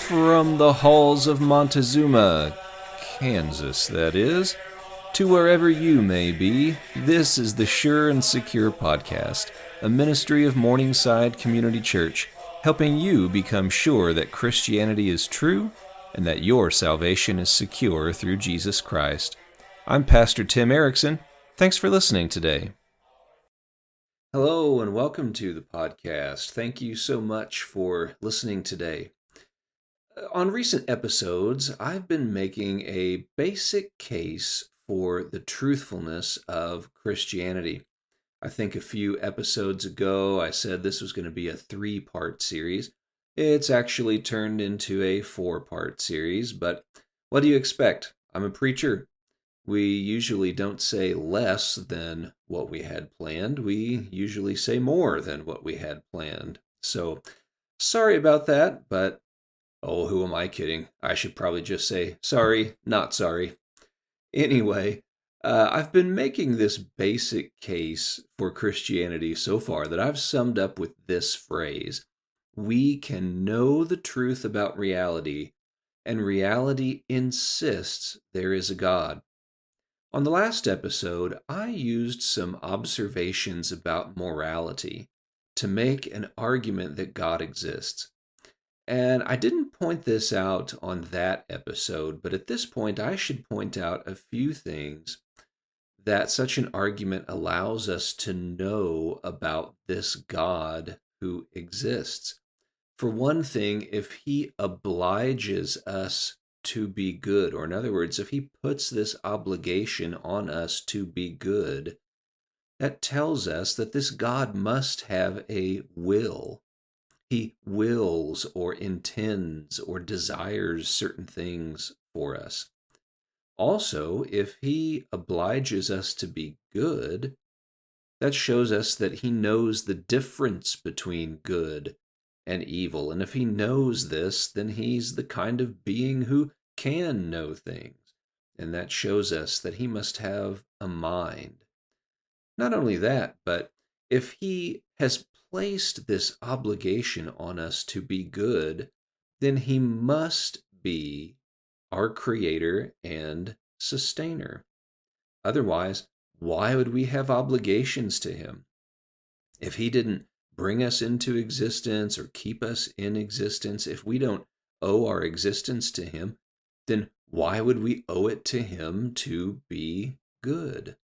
From the halls of Montezuma, Kansas, that is, to wherever you may be, this is the Sure and Secure Podcast, a ministry of Morningside Community Church, helping you become sure that Christianity is true and that your salvation is secure through Jesus Christ. I'm Pastor Tim Erickson. Thanks for listening today. Hello and welcome to the podcast. Thank you so much for listening today. On recent episodes, I've been making a basic case for the truthfulness of Christianity. I think a few episodes ago I said this was going to be a 3-part series. It's actually turned into a 4-part series, but what do you expect? I'm a preacher. We usually don't say less than what we had planned. We usually say more than what we had planned. So, sorry about that, but oh, who am I kidding? I should probably just say, sorry, not sorry. Anyway, I've been making this basic case for Christianity so far that I've summed up with this phrase. We can know the truth about reality, and reality insists there is a God. On the last episode, I used some observations about morality to make an argument that God exists. And I didn't point this out on that episode, but at this point I should point out a few things that such an argument allows us to know about this God who exists. For one thing, if he obliges us to be good, or in other words, if he puts this obligation on us to be good, that tells us that this God must have a will. He wills or intends or desires certain things for us. Also, if he obliges us to be good, that shows us that he knows the difference between good and evil. And if he knows this, then he's the kind of being who can know things. And that shows us that he must have a mind. Not only that, but if he has placed this obligation on us to be good, then he must be our creator and sustainer. Otherwise, why would we have obligations to him? If he didn't bring us into existence or keep us in existence, if we don't owe our existence to him, then why would we owe it to him to be good?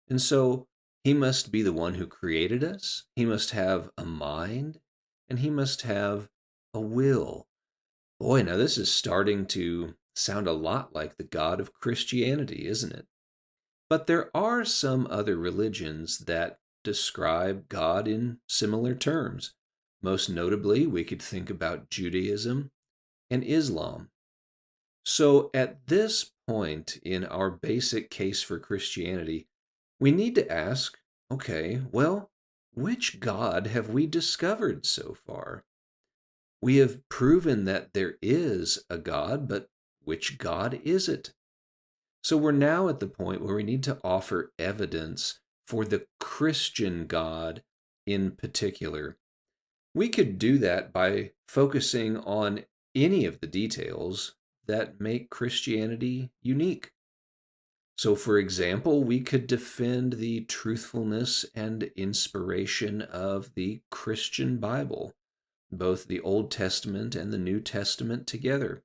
And so he must be the one who created us, he must have a mind, and he must have a will. Boy, now this is starting to sound a lot like the God of Christianity, isn't it? But there are some other religions that describe God in similar terms. Most notably, we could think about Judaism and Islam. So at this point in our basic case for Christianity, we need to ask, okay, well, which God have we discovered so far? We have proven that there is a God, but which God is it? So we're now at the point where we need to offer evidence for the Christian God in particular. We could do that by focusing on any of the details that make Christianity unique. So, for example, we could defend the truthfulness and inspiration of the Christian Bible, both the Old Testament and the New Testament together.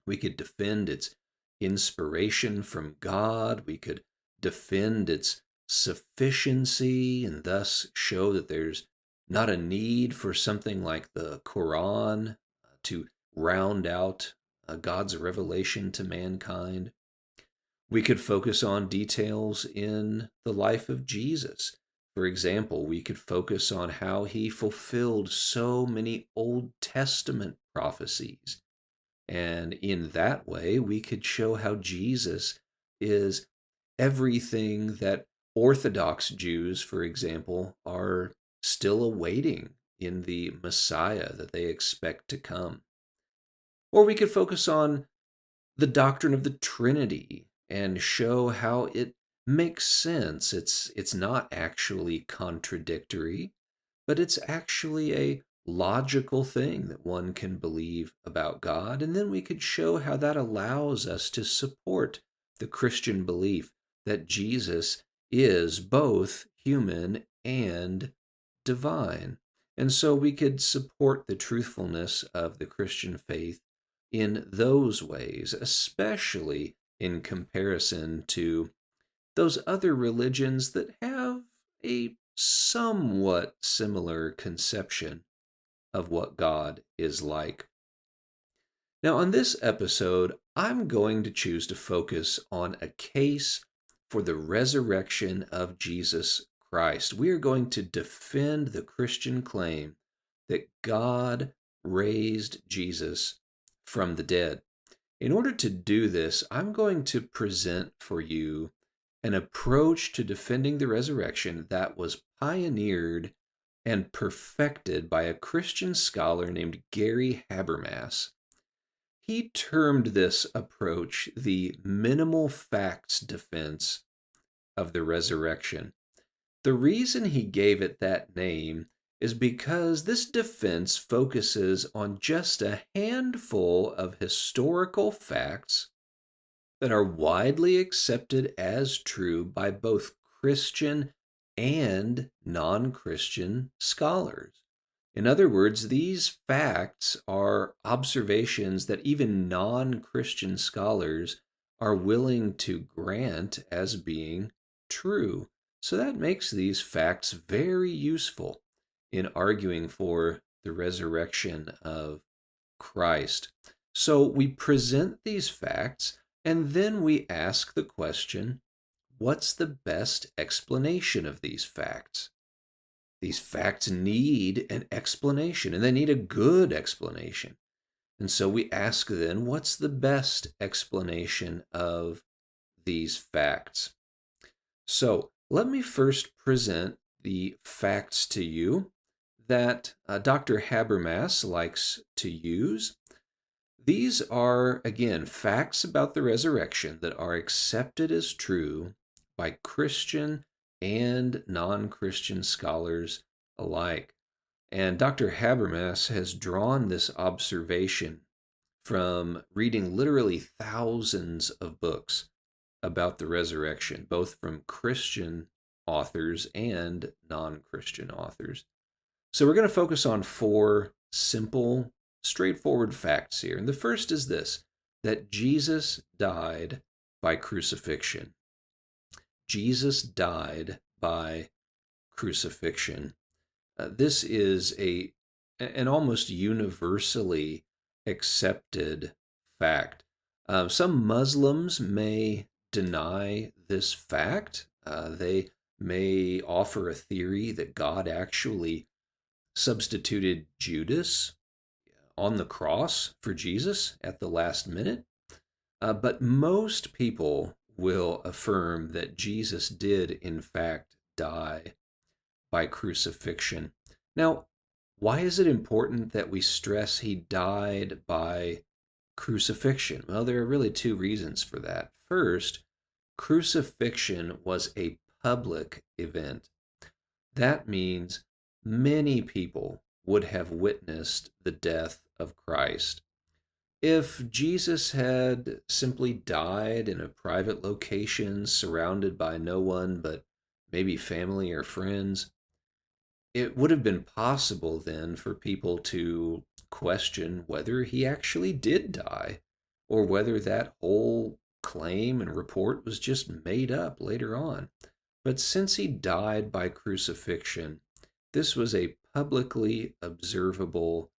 We could defend its inspiration from God. We could defend its sufficiency and thus show that there's not a need for something like the Quran to round out God's revelation to mankind. We could focus on details in the life of Jesus. For example, we could focus on how he fulfilled so many Old Testament prophecies. And in that way, we could show how Jesus is everything that Orthodox Jews, for example, are still awaiting in the Messiah that they expect to come. Or we could focus on the doctrine of the Trinity and show how it makes sense. It's not actually contradictory, but it's actually a logical thing that one can believe about God. And then we could show how that allows us to support the Christian belief that Jesus is both human and divine. And so we could support the truthfulness of the Christian faith in those ways, especially in comparison to those other religions that have a somewhat similar conception of what God is like. Now, on this episode, I'm going to choose to focus on a case for the resurrection of Jesus Christ. We are going to defend the Christian claim that God raised Jesus from the dead. In order to do this, I'm going to present for you an approach to defending the resurrection that was pioneered and perfected by a Christian scholar named Gary Habermas. He termed this approach the minimal facts defense of the resurrection. The reason he gave it that name is because this defense focuses on just a handful of historical facts that are widely accepted as true by both Christian and non Christian scholars. In other words, these facts are observations that even non Christian scholars are willing to grant as being true. So that makes these facts very useful in arguing for the resurrection of Christ. So we present these facts and then we ask the question, what's the best explanation of these facts? These facts need an explanation, and they need a good explanation. And so we ask then, what's the best explanation of these facts? So let me first present the facts to you that Dr. Habermas likes to use. These are, again, facts about the resurrection that are accepted as true by Christian and non Christian scholars alike. And Dr. Habermas has drawn this observation from reading literally thousands of books about the resurrection, both from Christian authors and non Christian authors. So we're going to focus on four simple, straightforward facts here. And the first is this, that Jesus died by crucifixion. Jesus died by crucifixion. This is an almost universally accepted fact. Some Muslims may deny this fact. They may offer a theory that God actually substituted Judas on the cross for Jesus at the last minute. But most people will affirm that Jesus did, in fact, die by crucifixion. Now, why is it important that we stress he died by crucifixion? Well, there are really two reasons for that. First, crucifixion was a public event. That means many people would have witnessed the death of Christ. If Jesus had simply died in a private location surrounded by no one but maybe family or friends, it would have been possible then for people to question whether he actually did die or whether that whole claim and report was just made up later on. But since he died by crucifixion, this was a publicly observable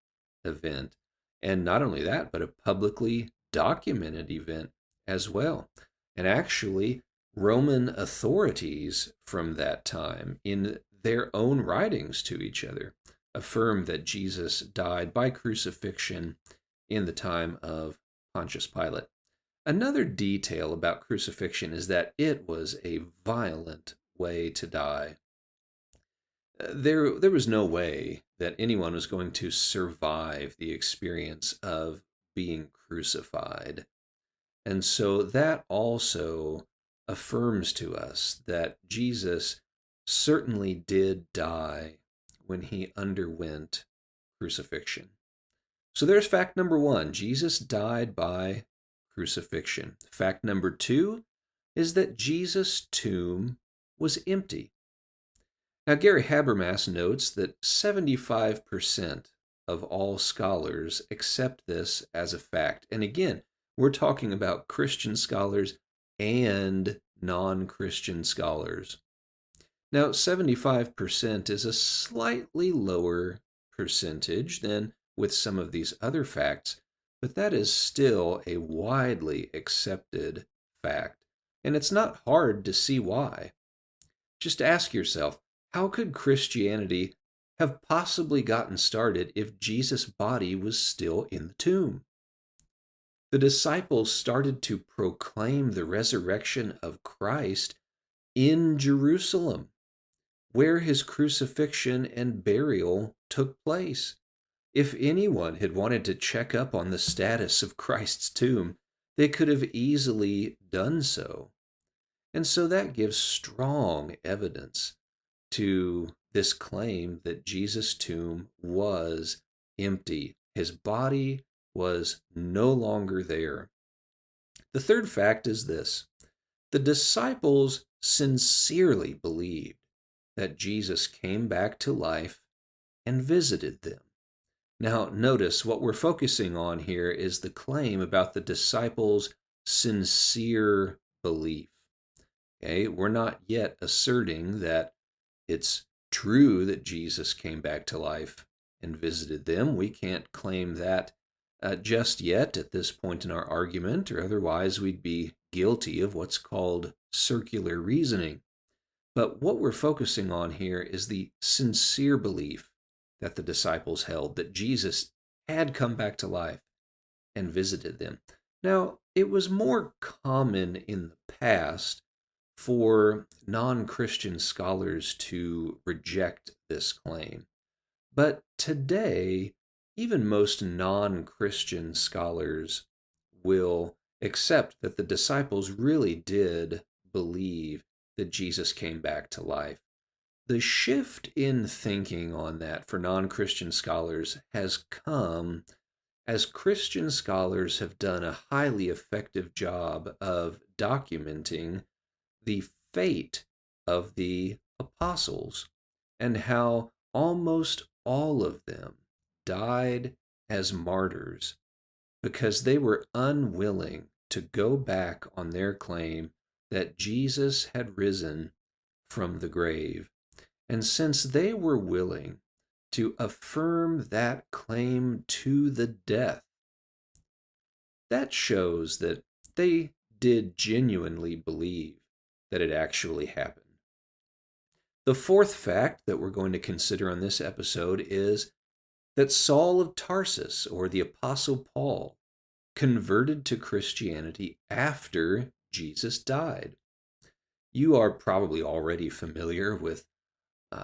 event. And not only that, but a publicly documented event as well. And actually, Roman authorities from that time, in their own writings to each other, affirm that Jesus died by crucifixion in the time of Pontius Pilate. Another detail about crucifixion is that it was a violent way to die. There was no way that anyone was going to survive the experience of being crucified. And so that also affirms to us that Jesus certainly did die when he underwent crucifixion. So there's fact number one: Jesus died by crucifixion. Fact number two is that Jesus' tomb was empty. Now, Gary Habermas notes that 75% of all scholars accept this as a fact. And again, we're talking about Christian scholars and non-Christian scholars. Now, 75% is a slightly lower percentage than with some of these other facts, but that is still a widely accepted fact. And it's not hard to see why. Just ask yourself, how could Christianity have possibly gotten started if Jesus' body was still in the tomb? The disciples started to proclaim the resurrection of Christ in Jerusalem, where his crucifixion and burial took place. If anyone had wanted to check up on the status of Christ's tomb, they could have easily done so. And so that gives strong evidence to this claim that Jesus' tomb was empty. His body was no longer there. The third fact is this: the disciples sincerely believed that Jesus came back to life and visited them. Now, notice what we're focusing on here is the claim about the disciples' sincere belief. Okay, we're not yet asserting that it's true that Jesus came back to life and visited them. We can't claim that just yet at this point in our argument, or otherwise we'd be guilty of what's called circular reasoning. But what we're focusing on here is the sincere belief that the disciples held that Jesus had come back to life and visited them. Now, it was more common in the past for non-Christian scholars to reject this claim. But today, even most non-Christian scholars will accept that the disciples really did believe that Jesus came back to life. The shift in thinking on that for non-Christian scholars has come as Christian scholars have done a highly effective job of documenting the fate of the apostles and how almost all of them died as martyrs because they were unwilling to go back on their claim that Jesus had risen from the grave. And since they were willing to affirm that claim to the death, that shows that they did genuinely believe that it actually happened. The fourth fact that we're going to consider on this episode is that Saul of Tarsus, or the Apostle Paul, converted to Christianity after Jesus died. You are probably already familiar with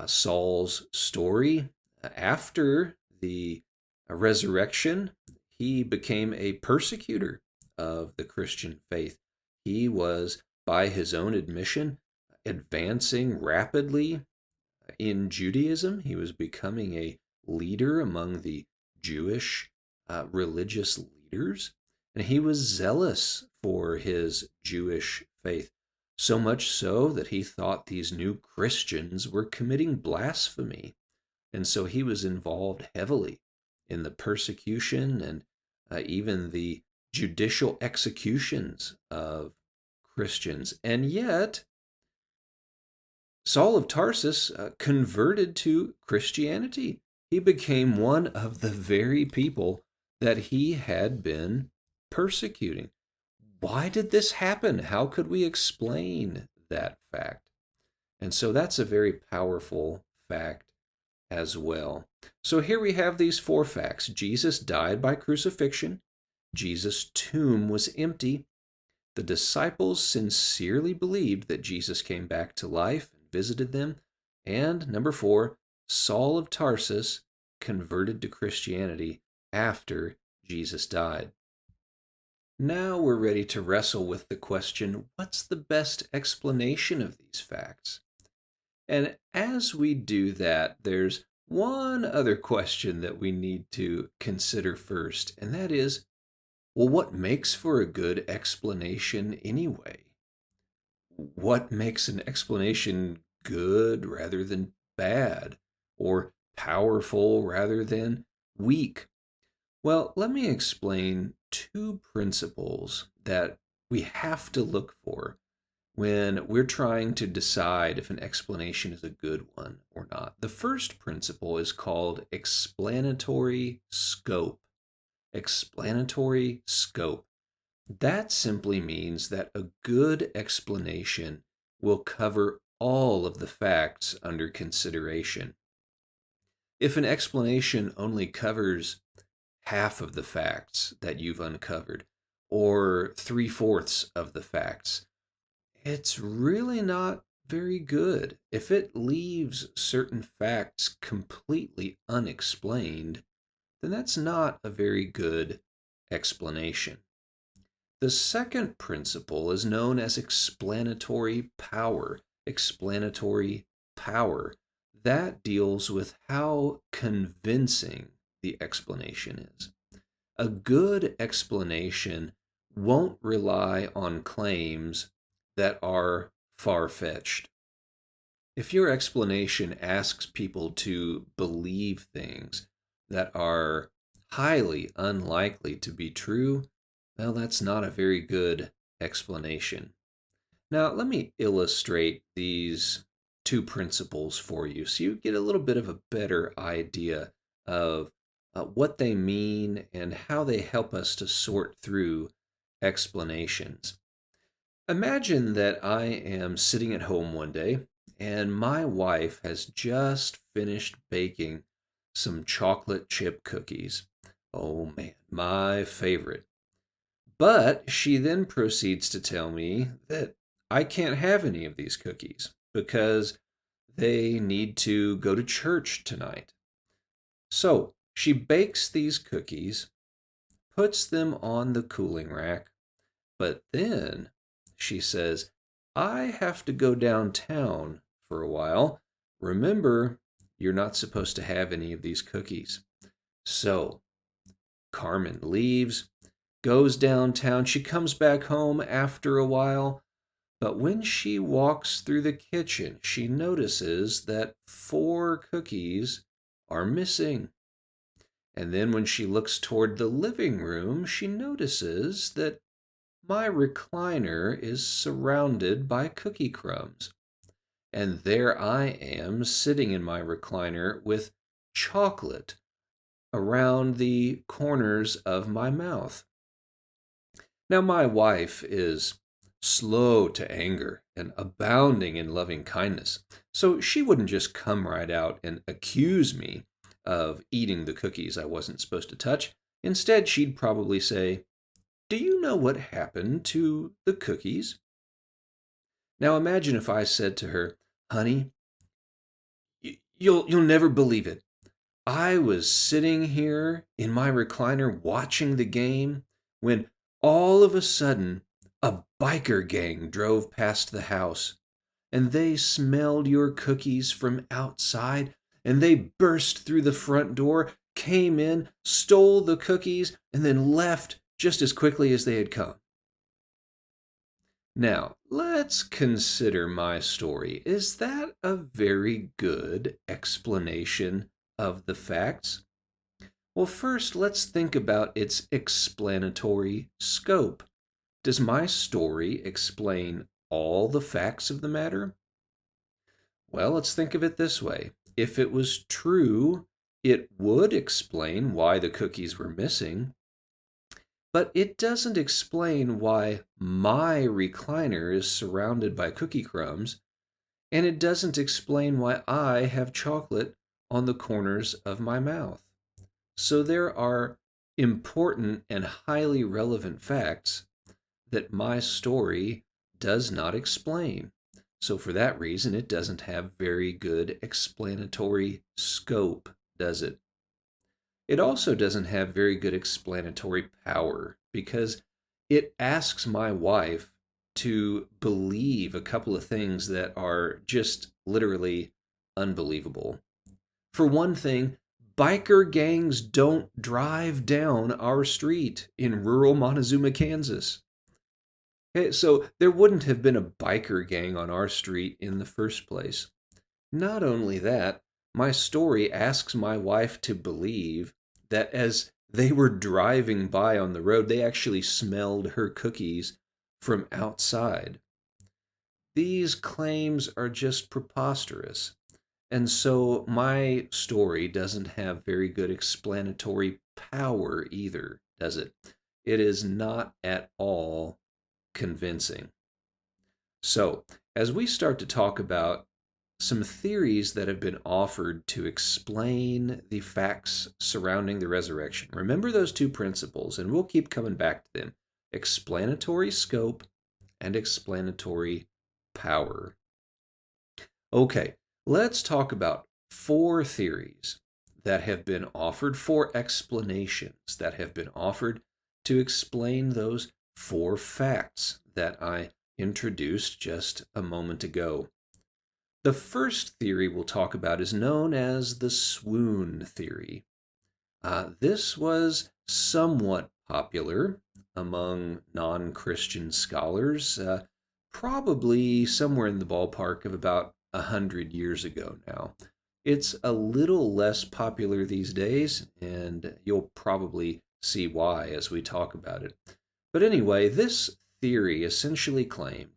Saul's story. After the resurrection, he became a persecutor of the Christian faith. He was, by his own admission, advancing rapidly in Judaism. He was becoming a leader among the Jewish religious leaders, and he was zealous for his Jewish faith. So much so that he thought these new Christians were committing blasphemy. And so he was involved heavily in the persecution and even the judicial executions of Christians. And yet, Saul of Tarsus converted to Christianity. He became one of the very people that he had been persecuting. Why did this happen? How could we explain that fact? And so that's a very powerful fact as well. So here we have these four facts. Jesus died by crucifixion. Jesus' tomb was empty. The disciples sincerely believed that Jesus came back to life and visited them. And number four, Saul of Tarsus converted to Christianity after Jesus died. Now we're ready to wrestle with the question, what's the best explanation of these facts? And as we do that, there's one other question that we need to consider first, and that is, well, what makes for a good explanation anyway? What makes an explanation good rather than bad, or powerful rather than weak? Well, let me explain two principles that we have to look for when we're trying to decide if an explanation is a good one or not. The first principle is called explanatory scope. Explanatory scope. That simply means that a good explanation will cover all of the facts under consideration. If an explanation only covers half of the facts that you've uncovered, or three-fourths of the facts, it's really not very good. If it leaves certain facts completely unexplained, then that's not a very good explanation. The second principle is known as explanatory power. Explanatory power. That deals with how convincing the explanation is. A good explanation won't rely on claims that are far-fetched. If your explanation asks people to believe things that are highly unlikely to be true, well, that's not a very good explanation. Now, let me illustrate these two principles for you so you get a little bit of a better idea of what they mean and how they help us to sort through explanations. Imagine that I am sitting at home one day and my wife has just finished baking some chocolate chip cookies. Oh man, my favorite. But she then proceeds to tell me that I can't have any of these cookies because they need to go to church tonight. So she bakes these cookies, puts them on the cooling rack, but then she says, I have to go downtown for a while. Remember, you're not supposed to have any of these cookies. So Carmen leaves, goes downtown. She comes back home after a while, but when she walks through the kitchen, she notices that 4 cookies are missing. And then when she looks toward the living room, she notices that my recliner is surrounded by cookie crumbs. And there I am sitting in my recliner with chocolate around the corners of my mouth. Now, my wife is slow to anger and abounding in loving kindness, so she wouldn't just come right out and accuse me of eating the cookies I wasn't supposed to touch. Instead, she'd probably say, do you know what happened to the cookies? Now imagine if I said to her, honey, you'll never believe it. I was sitting here in my recliner watching the game when all of a sudden a biker gang drove past the house and they smelled your cookies from outside and they burst through the front door, came in, stole the cookies, and then left just as quickly as they had come. Now, let's consider my story. Is that a very good explanation of the facts? Well, first, let's think about its explanatory scope. Does my story explain all the facts of the matter? Well, let's think of it this way. If it was true, it would explain why the cookies were missing, but it doesn't explain why my recliner is surrounded by cookie crumbs, and it doesn't explain why I have chocolate on the corners of my mouth. So there are important and highly relevant facts that my story does not explain. So for that reason, it doesn't have very good explanatory scope, does it? It also doesn't have very good explanatory power because it asks my wife to believe a couple of things that are just literally unbelievable. For one thing, biker gangs don't drive down our street in rural Montezuma, Kansas. Okay, so there wouldn't have been a biker gang on our street in the first place. Not only that, my story asks my wife to believe that as they were driving by on the road, they actually smelled her cookies from outside. These claims are just preposterous. And so my story doesn't have very good explanatory power either, does it? It is not at all convincing. So, as we start to talk about some theories that have been offered to explain the facts surrounding the resurrection, remember those two principles, and we'll keep coming back to them: explanatory scope and explanatory power. Okay, let's talk about four theories that have been offered, four explanations that have been offered to explain those four facts that I introduced just a moment ago. The first theory we'll talk about is known as the swoon theory. This was somewhat popular among non Christian scholars, probably somewhere in the ballpark of about 100 years ago now. It's a little less popular these days, and you'll probably see why as we talk about it. But anyway, this theory essentially claimed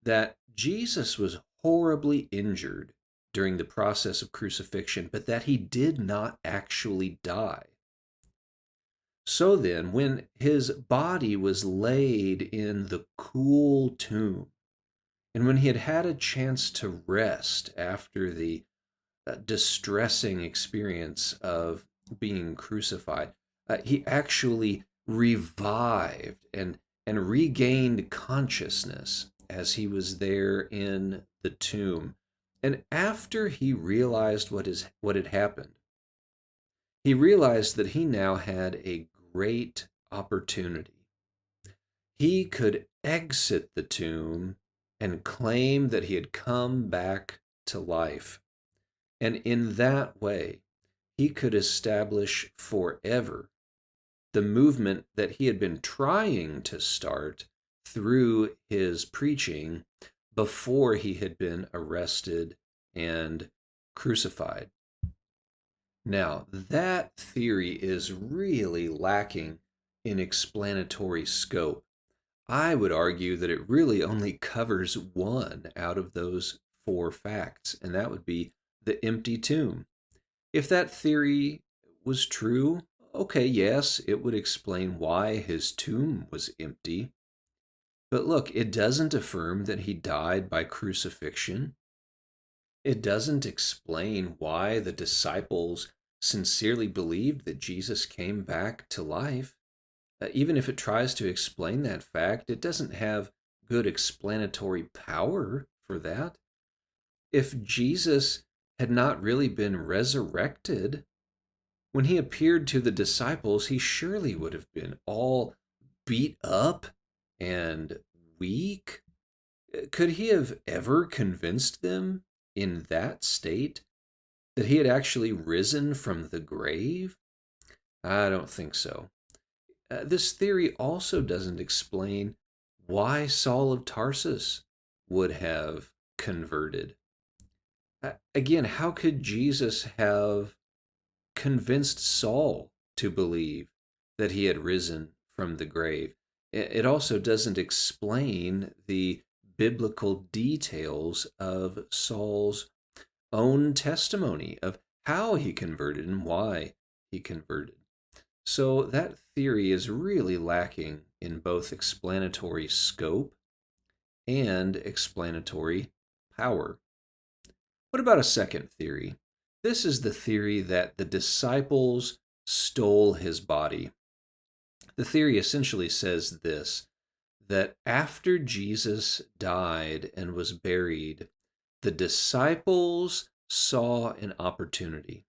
that Jesus was horribly injured during the process of crucifixion, but that he did not actually die. So then, when his body was laid in the cool tomb, and when he had had a chance to rest after the distressing experience of being crucified, he actually revived and regained consciousness as he was there in the tomb. And after he realized what had happened, he realized that he now had a great opportunity. He could exit the tomb and claim that he had come back to life. And in that way, he could establish forever the movement that he had been trying to start through his preaching before he had been arrested and crucified. Now, that theory is really lacking in explanatory scope. I would argue that it really only covers one out of those four facts, and that would be the empty tomb. If that theory was true, okay, yes, it would explain why his tomb was empty. But look, it doesn't affirm that he died by crucifixion. It doesn't explain why the disciples sincerely believed that Jesus came back to life. Even if it tries to explain that fact, it doesn't have good explanatory power for that. If Jesus had not really been resurrected, when he appeared to the disciples, he surely would have been all beat up and weak. Could he have ever convinced them in that state that he had actually risen from the grave? I don't think so. This theory also doesn't explain why Saul of Tarsus would have converted. Again, how could Jesus have convinced Saul to believe that he had risen from the grave? It also doesn't explain the biblical details of Saul's own testimony of how he converted and why he converted. So that theory is really lacking in both explanatory scope and explanatory power. What about a second theory? This is the theory that the disciples stole his body. The theory essentially says this, that after Jesus died and was buried, the disciples saw an opportunity.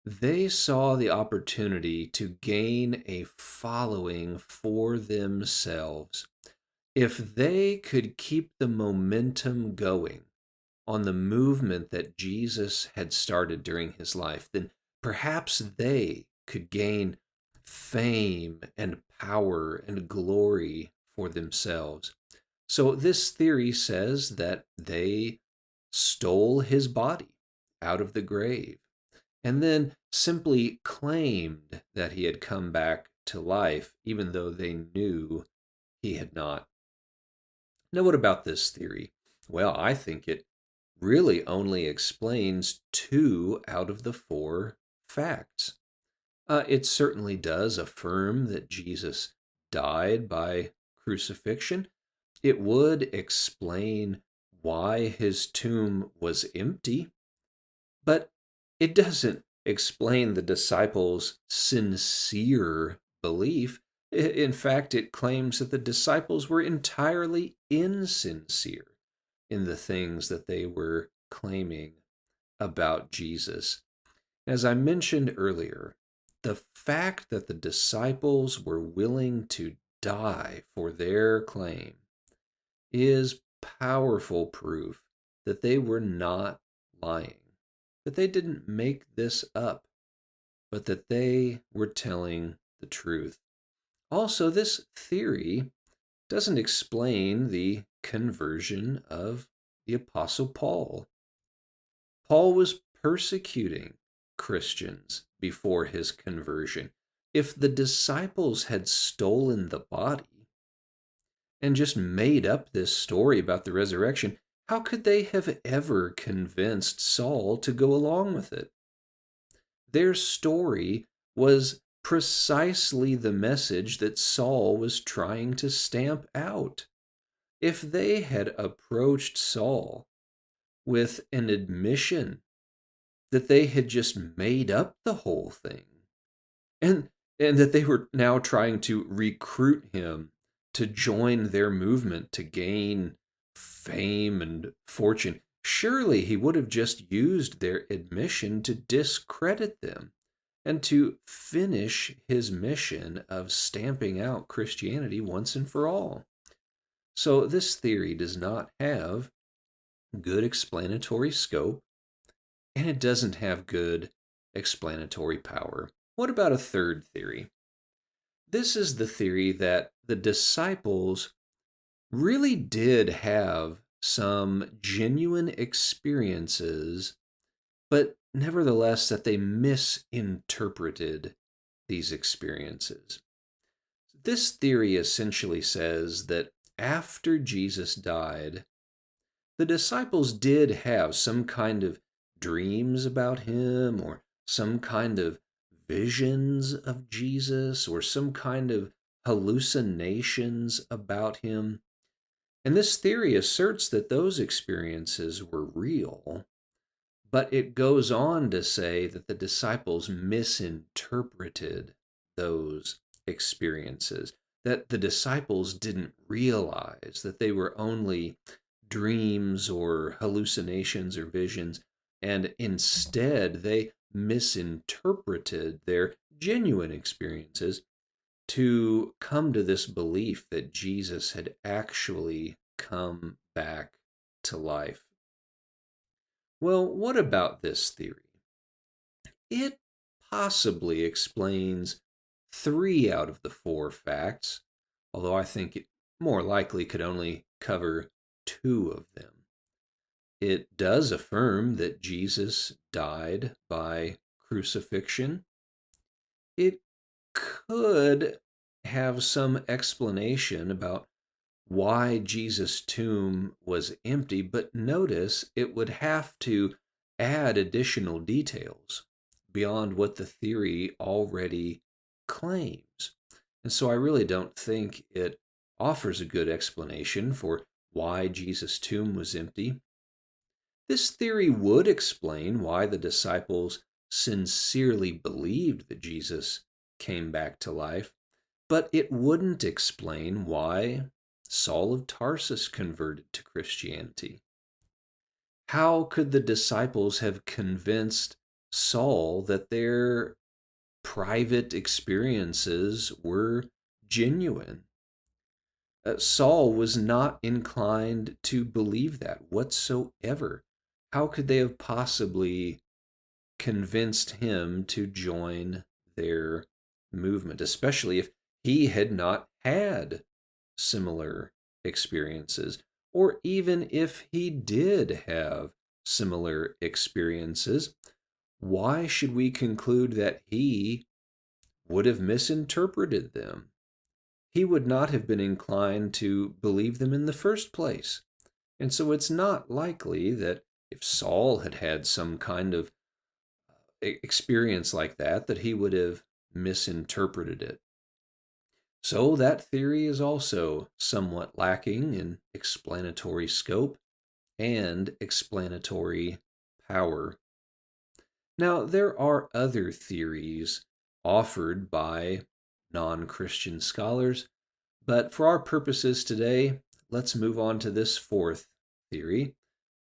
They saw the opportunity to gain a following for themselves if they could keep the momentum going on the movement that Jesus had started during his life, then perhaps they could gain fame and power and glory for themselves. So this theory says that they stole his body out of the grave and then simply claimed that he had come back to life, even though they knew he had not. Now, what about this theory? Well, I think it really only explains two out of the four facts. It certainly does affirm that Jesus died by crucifixion. It would explain why his tomb was empty, but it doesn't explain the disciples' sincere belief. In fact, it claims that the disciples were entirely insincere in the things that they were claiming about Jesus. As I mentioned earlier, the fact that the disciples were willing to die for their claim is powerful proof that they were not lying, that they didn't make this up, but that they were telling the truth. Also, this theory doesn't explain the conversion of the Apostle Paul. Paul was persecuting Christians before his conversion. If the disciples had stolen the body and just made up this story about the resurrection, how could they have ever convinced Saul to go along with it? Their story was precisely the message that Saul was trying to stamp out. If they had approached Saul with an admission that they had just made up the whole thing and that they were now trying to recruit him to join their movement to gain fame and fortune, surely he would have just used their admission to discredit them and to finish his mission of stamping out Christianity once and for all. So this theory does not have good explanatory scope, and it doesn't have good explanatory power. What about a third theory? This is the theory that the disciples really did have some genuine experiences, but nevertheless that they misinterpreted these experiences. This theory essentially says that after Jesus died, the disciples did have some kind of dreams about him, or some kind of visions of Jesus, or some kind of hallucinations about him. And this theory asserts that those experiences were real, but it goes on to say that the disciples misinterpreted those experiences, that the disciples didn't realize that they were only dreams or hallucinations or visions, and instead they misinterpreted their genuine experiences to come to this belief that Jesus had actually come back to life. Well, what about this theory? It possibly explains three out of the four facts, although I think it more likely could only cover two of them. It does affirm that Jesus died by crucifixion. It could have some explanation about why Jesus' tomb was empty, but notice it would have to add additional details beyond what the theory already claims. And so I really don't think it offers a good explanation for why Jesus' tomb was empty. This theory would explain why the disciples sincerely believed that Jesus came back to life, but it wouldn't explain why Saul of Tarsus converted to Christianity. How could the disciples have convinced Saul that their private experiences were genuine? Saul was not inclined to believe that whatsoever. How could they have possibly convinced him to join their movement, especially if he had not had similar experiences, or even if he did have similar experiences? Why should we conclude that he would have misinterpreted them? He would not have been inclined to believe them in the first place. And so it's not likely that if Saul had had some kind of experience like that he would have misinterpreted it. So that theory is also somewhat lacking in explanatory scope and explanatory power. Now, there are other theories offered by non Christian scholars, but for our purposes today, let's move on to this fourth theory,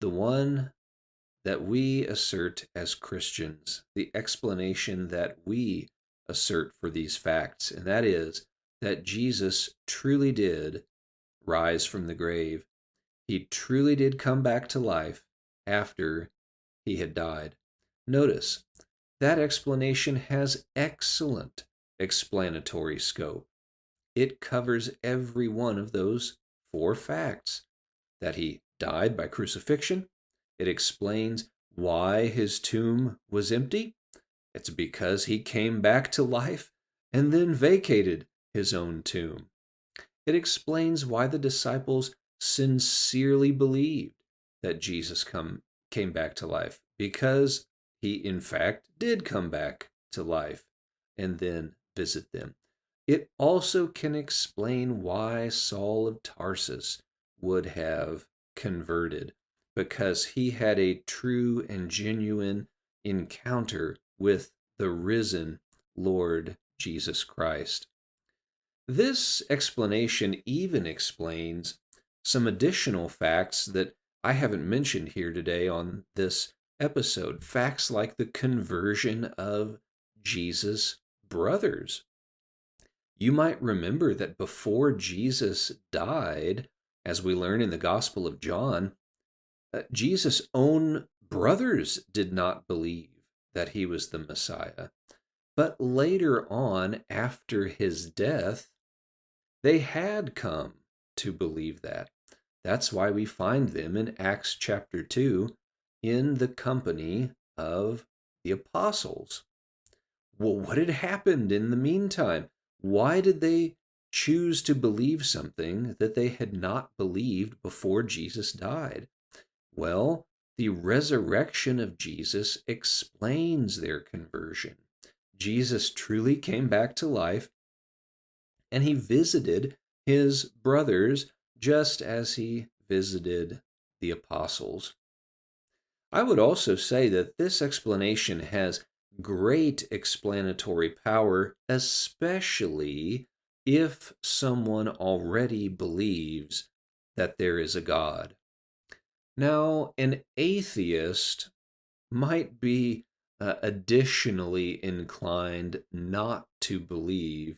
the one that we assert as Christians, the explanation that we assert for these facts, and that is that Jesus truly did rise from the grave. He truly did come back to life after he had died. Notice, that explanation has excellent explanatory scope. It covers every one of those four facts: that he died by crucifixion. It explains why his tomb was empty. It's because he came back to life and then vacated his own tomb. It explains why the disciples sincerely believed that Jesus came back to life, because he in fact did come back to life and then visit them. It also can explain why Saul of Tarsus would have converted, because he had a true and genuine encounter with the risen Lord Jesus Christ. This explanation even explains some additional facts that I haven't mentioned here today on this episode. Facts like the conversion of Jesus' brothers. You might remember that before Jesus died, as we learn in the Gospel of John, Jesus' own brothers did not believe that he was the Messiah. But later on, after his death, they had come to believe that. That's why we find them in Acts chapter 2 in the company of the apostles. Well, what had happened in the meantime? Why did they choose to believe something that they had not believed before Jesus died? Well, the resurrection of Jesus explains their conversion. Jesus truly came back to life, and he visited his brothers just as he visited the apostles. I would also say that this explanation has great explanatory power, especially if someone already believes that there is a God. Now, an atheist might be additionally inclined not to believe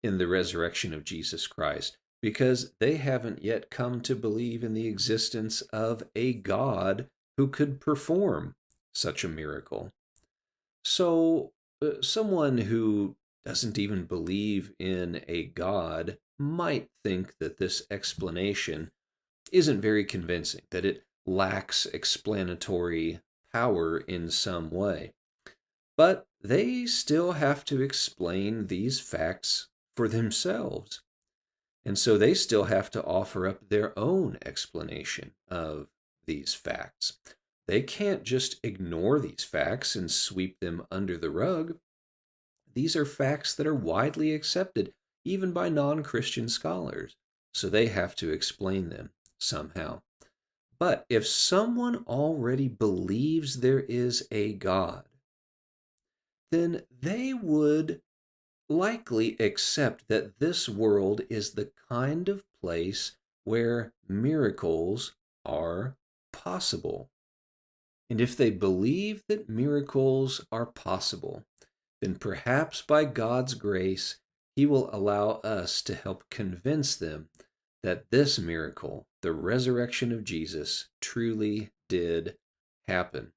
in the resurrection of Jesus Christ because they haven't yet come to believe in the existence of a God who could perform such a miracle. So, someone who doesn't even believe in a God might think that this explanation isn't very convincing, that it lacks explanatory power in some way. But they still have to explain these facts for themselves. And so they still have to offer up their own explanation of these facts. They can't just ignore these facts and sweep them under the rug. These are facts that are widely accepted, even by non Christian scholars. So they have to explain them somehow. But if someone already believes there is a God, then they would likely accept that this world is the kind of place where miracles are possible. And if they believe that miracles are possible, then perhaps by God's grace, He will allow us to help convince them that this miracle, the resurrection of Jesus, truly did happen.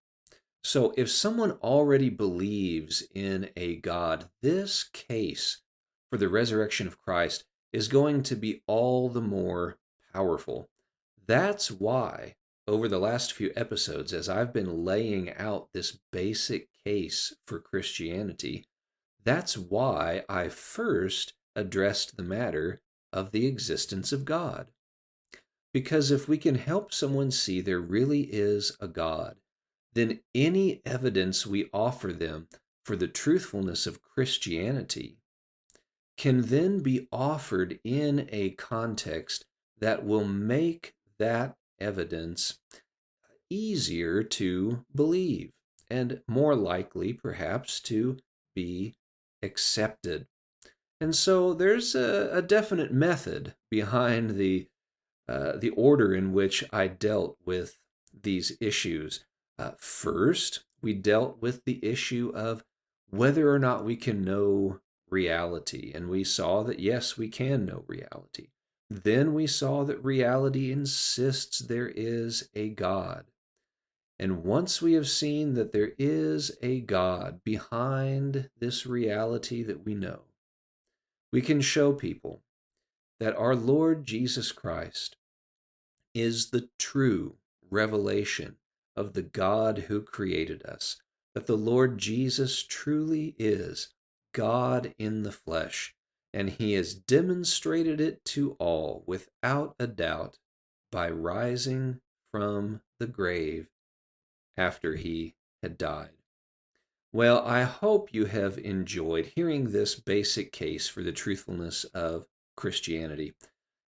So if someone already believes in a God, this case for the resurrection of Christ is going to be all the more powerful. That's why, over the last few episodes, as I've been laying out this basic case for Christianity, that's why I first addressed the matter of the existence of God. Because if we can help someone see there really is a God, then any evidence we offer them for the truthfulness of Christianity can then be offered in a context that will make that evidence easier to believe and more likely, perhaps, to be accepted. And so there's a definite method behind the order in which I dealt with these issues. First, we dealt with the issue of whether or not we can know reality, and we saw that yes, we can know reality. Then we saw that reality insists there is a God. And once we have seen that there is a God behind this reality that we know, we can show people that our Lord Jesus Christ is the true revelation of the God who created us, that the Lord Jesus truly is God in the flesh, and he has demonstrated it to all without a doubt by rising from the grave after he had died. Well, I hope you have enjoyed hearing this basic case for the truthfulness of Christianity.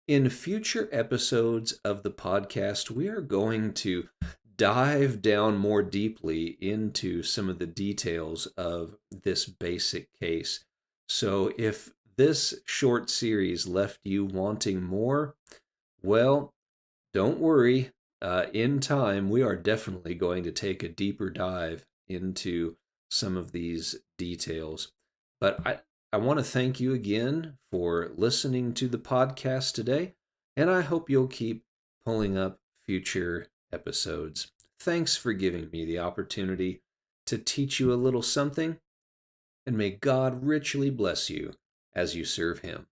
In future episodes of the podcast, we are going to dive down more deeply into some of the details of this basic case. So if this short series left you wanting more, well, don't worry. In time, we are definitely going to take a deeper dive into some of these details. But I want to thank you again for listening to the podcast today, and I hope you'll keep pulling up future episodes. Thanks for giving me the opportunity to teach you a little something, and may God richly bless you as you serve Him.